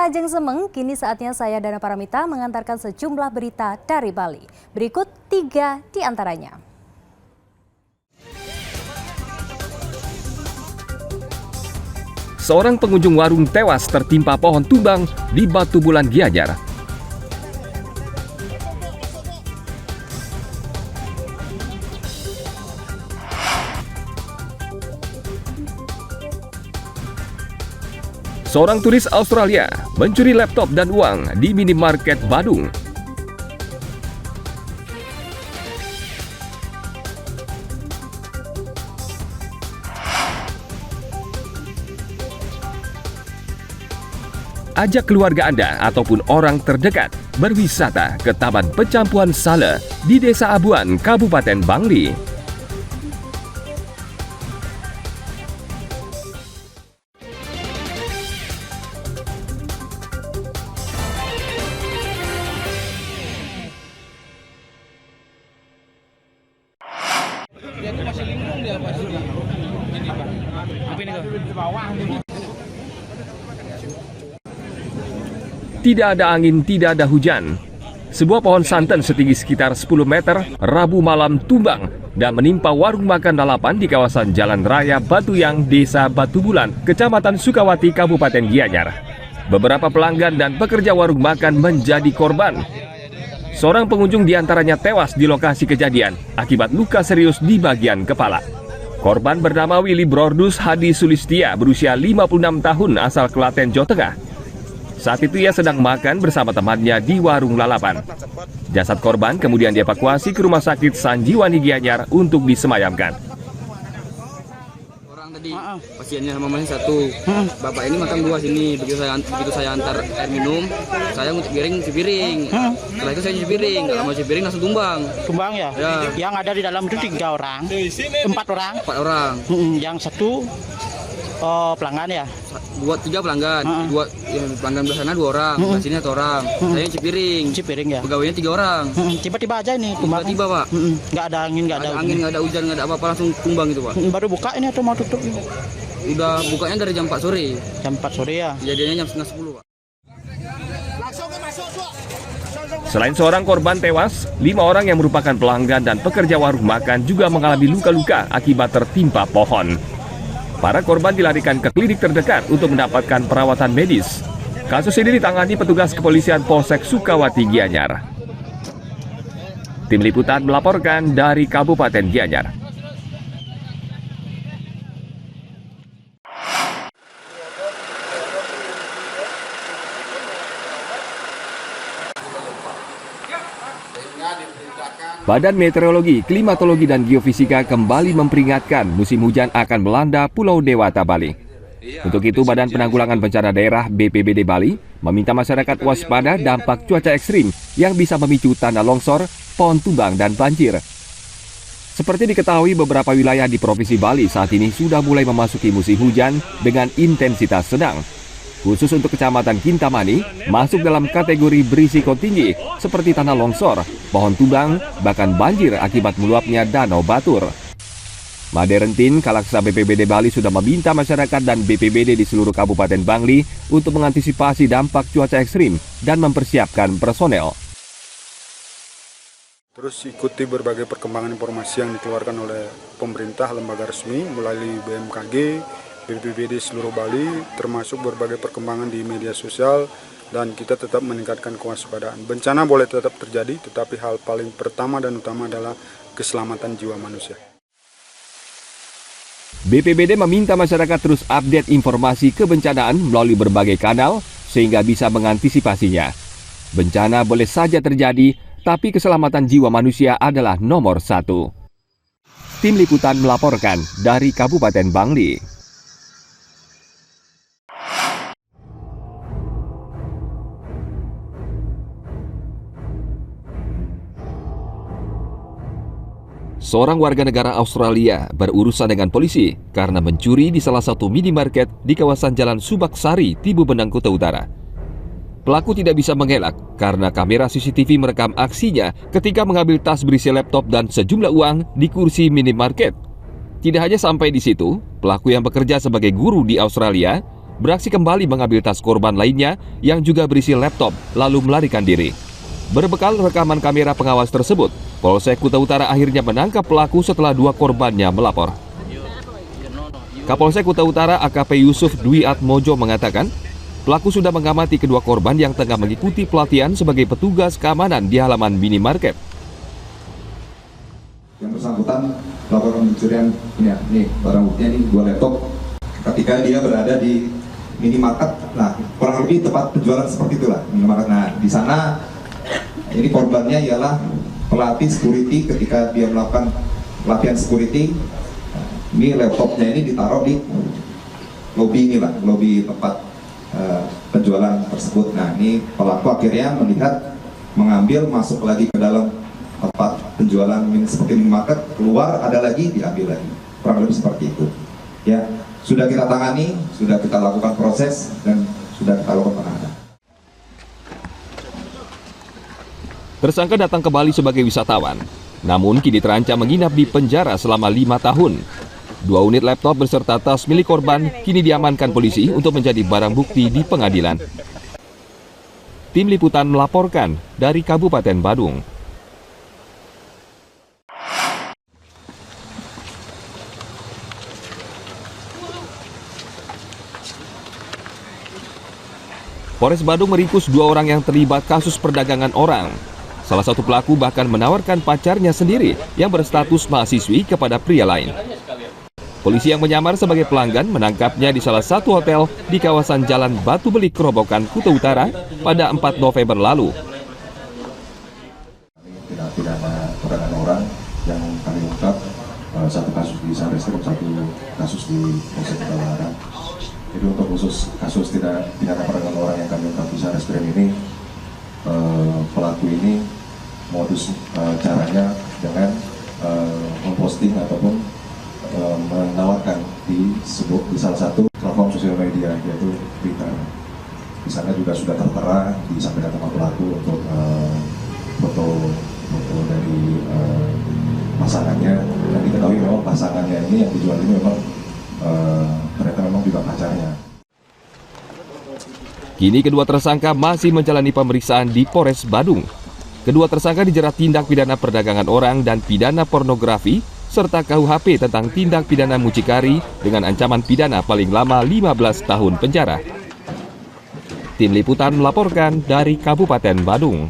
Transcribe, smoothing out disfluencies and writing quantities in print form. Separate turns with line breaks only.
Ajeng Semeng, kini saatnya saya Dana Paramita mengantarkan sejumlah berita dari Bali. Berikut 3 di antaranya.
Seorang pengunjung warung tewas tertimpa pohon tumbang di Batu Bulan, Gianyar. Seorang turis Australia mencuri laptop dan uang di minimarket Badung. Ajak keluarga Anda ataupun orang terdekat berwisata ke Taman Pecampuan Sale di Desa Abuan, Kabupaten Bangli.
Dia tuh masih lingkung dia Pak. Ini Pak. Apa ini Kak? Di bawah nih.
Tidak ada angin, tidak ada hujan. Sebuah pohon santan setinggi sekitar 10 meter Rabu malam tumbang dan menimpa warung makan lalapan di kawasan Jalan Raya Batuyang, Desa Batu Bulan, Kecamatan Sukawati, Kabupaten Gianyar. Beberapa pelanggan dan pekerja warung makan menjadi korban. Seorang pengunjung diantaranya tewas di lokasi kejadian akibat luka serius di bagian kepala. Korban bernama Willy Brordus Hadi Sulistia, berusia 56 tahun, asal Klaten, Jawa Tengah. Saat itu ia sedang makan bersama temannya di warung lalapan. Jasad korban kemudian dievakuasi ke Rumah Sakit Sanjiwani Gianyar untuk disemayamkan.
Tadi pasiennya sama masih satu, bapak ini makan 2 sini. Begitu saya antar air minum, saya ngutip piring, cuci piring. Setelah itu saya cuci piring, nggak lama cuci piring langsung tumbang.
Tumbang ya?
Ya.
Yang ada di dalam itu 3 orang, 4 orang.
4 orang.
Yang satu pelanggan ya?
3 pelanggan, yang pelanggan belah sana 2 orang, belah sini 1 orang. Saya cuci piring.
Cuci piring ya?
Pegawainya 3 orang.
Tiba-tiba aja ini tumbang.
Tiba-tiba Pak.
Nggak ada angin, nggak ada
angin, nggak ada hujan, nggak ada apa-apa, langsung tumbang itu Pak.
Baru buka ini atau mau tutup?
Udah bukanya dari jam 4 sore.
Jam 4 sore ya?
Kejadiannya jam setengah 10 Pak.
Selain seorang korban tewas, 5 orang yang merupakan pelanggan dan pekerja warung makan juga mengalami luka-luka akibat tertimpa pohon. Para korban dilarikan ke klinik terdekat untuk mendapatkan perawatan medis. Kasus ini ditangani petugas kepolisian Polsek Sukawati, Gianyar. Tim Liputan melaporkan dari Kabupaten Gianyar. Badan Meteorologi, Klimatologi, dan Geofisika kembali memperingatkan musim hujan akan melanda Pulau Dewata, Bali. Untuk itu, Badan Penanggulangan Bencana Daerah BPBD Bali meminta masyarakat waspada dampak cuaca ekstrim yang bisa memicu tanah longsor, pohon tumbang, dan banjir. Seperti diketahui, beberapa wilayah di Provinsi Bali saat ini sudah mulai memasuki musim hujan dengan intensitas sedang. Khusus untuk Kecamatan Kintamani, masuk dalam kategori berisiko tinggi seperti tanah longsor, pohon tumbang, bahkan banjir akibat meluapnya Danau Batur. Maderentin, Kalaksa BPBD Bali sudah meminta masyarakat dan BPBD di seluruh Kabupaten Bangli untuk mengantisipasi dampak cuaca ekstrim dan mempersiapkan personel.
Terus ikuti berbagai perkembangan informasi yang dikeluarkan oleh pemerintah, lembaga resmi, melalui BMKG, BPBD seluruh Bali, termasuk berbagai perkembangan di media sosial, dan kita tetap meningkatkan kewaspadaan. Bencana boleh tetap terjadi, tetapi hal paling pertama dan utama adalah keselamatan jiwa manusia.
BPBD meminta masyarakat terus update informasi kebencanaan melalui berbagai kanal sehingga bisa mengantisipasinya. Bencana boleh saja terjadi, tapi keselamatan jiwa manusia adalah nomor 1. Tim Liputan melaporkan dari Kabupaten Bangli. Seorang warga negara Australia berurusan dengan polisi karena mencuri di salah satu minimarket di kawasan Jalan Subaksari, Tibu Benang, Kuta Utara. Pelaku tidak bisa mengelak karena kamera CCTV merekam aksinya ketika mengambil tas berisi laptop dan sejumlah uang di kursi minimarket. Tidak hanya sampai di situ, pelaku yang bekerja sebagai guru di Australia beraksi kembali mengambil tas korban lainnya yang juga berisi laptop, lalu melarikan diri. Berbekal rekaman kamera pengawas tersebut, Polsek Kuta Utara akhirnya menangkap pelaku setelah 2 korbannya melapor. Kapolsek Kuta Utara AKP Yusuf Dwi Atmojo mengatakan, pelaku sudah mengamati kedua korban yang tengah mengikuti pelatihan sebagai petugas keamanan di halaman minimarket.
Yang bersangkutan melakukan pencurian ini barang buktinya ini 2 laptop ketika dia berada di minimarket. Nah, kurang lebih tempat penjualan seperti itulah minimarket. Nah, di sana ini korbannya ialah pelatih security ketika dia melakukan pelatihan security. Ini laptopnya ini ditaruh di lobi tempat penjualan tersebut. Nah, ini pelaku akhirnya melihat, mengambil, masuk lagi ke dalam tempat penjualan seperti minimarket, keluar ada lagi, diambil lagi. Kurang lebih seperti itu. Ya, sudah kita tangani, sudah kita lakukan proses dan sudah kita lakukan penahanan.
Tersangka datang ke Bali sebagai wisatawan, namun kini terancam menginap di penjara selama 5 tahun. 2 unit laptop beserta tas milik korban kini diamankan polisi untuk menjadi barang bukti di pengadilan. Tim Liputan melaporkan dari Kabupaten Badung. Polres Badung meringkus 2 orang yang terlibat kasus perdagangan orang. Salah satu pelaku bahkan menawarkan pacarnya sendiri yang berstatus mahasiswi kepada pria lain. Polisi yang menyamar sebagai pelanggan menangkapnya di salah satu hotel di kawasan Jalan Batu Belik, Kerobokan, Kuta Utara pada 4 November lalu.
Tidak pidana perdagangan orang yang kami ungkap, 1 kasus di Satreskrim, 1 kasus di Polsek Kuta Utara. Jadi untuk khusus kasus tidak pidana perdagangan orang yang kami ungkap di Satreskrim ini, pelaku ini modus caranya dengan memposting ataupun menawarkan di salah satu platform sosial media, yaitu Twitter. Di sana juga sudah tertera disampaikan sama pelaku untuk foto dari pasangannya, dan diketahui memang pasangannya ini yang dijual ini memang ternyata memang juga pacarnya.
Kini kedua tersangka masih menjalani pemeriksaan di Polres Badung. Kedua tersangka dijerat tindak pidana perdagangan orang dan pidana pornografi, serta KUHP tentang tindak pidana mucikari dengan ancaman pidana paling lama 15 tahun penjara. Tim Liputan melaporkan dari Kabupaten Badung.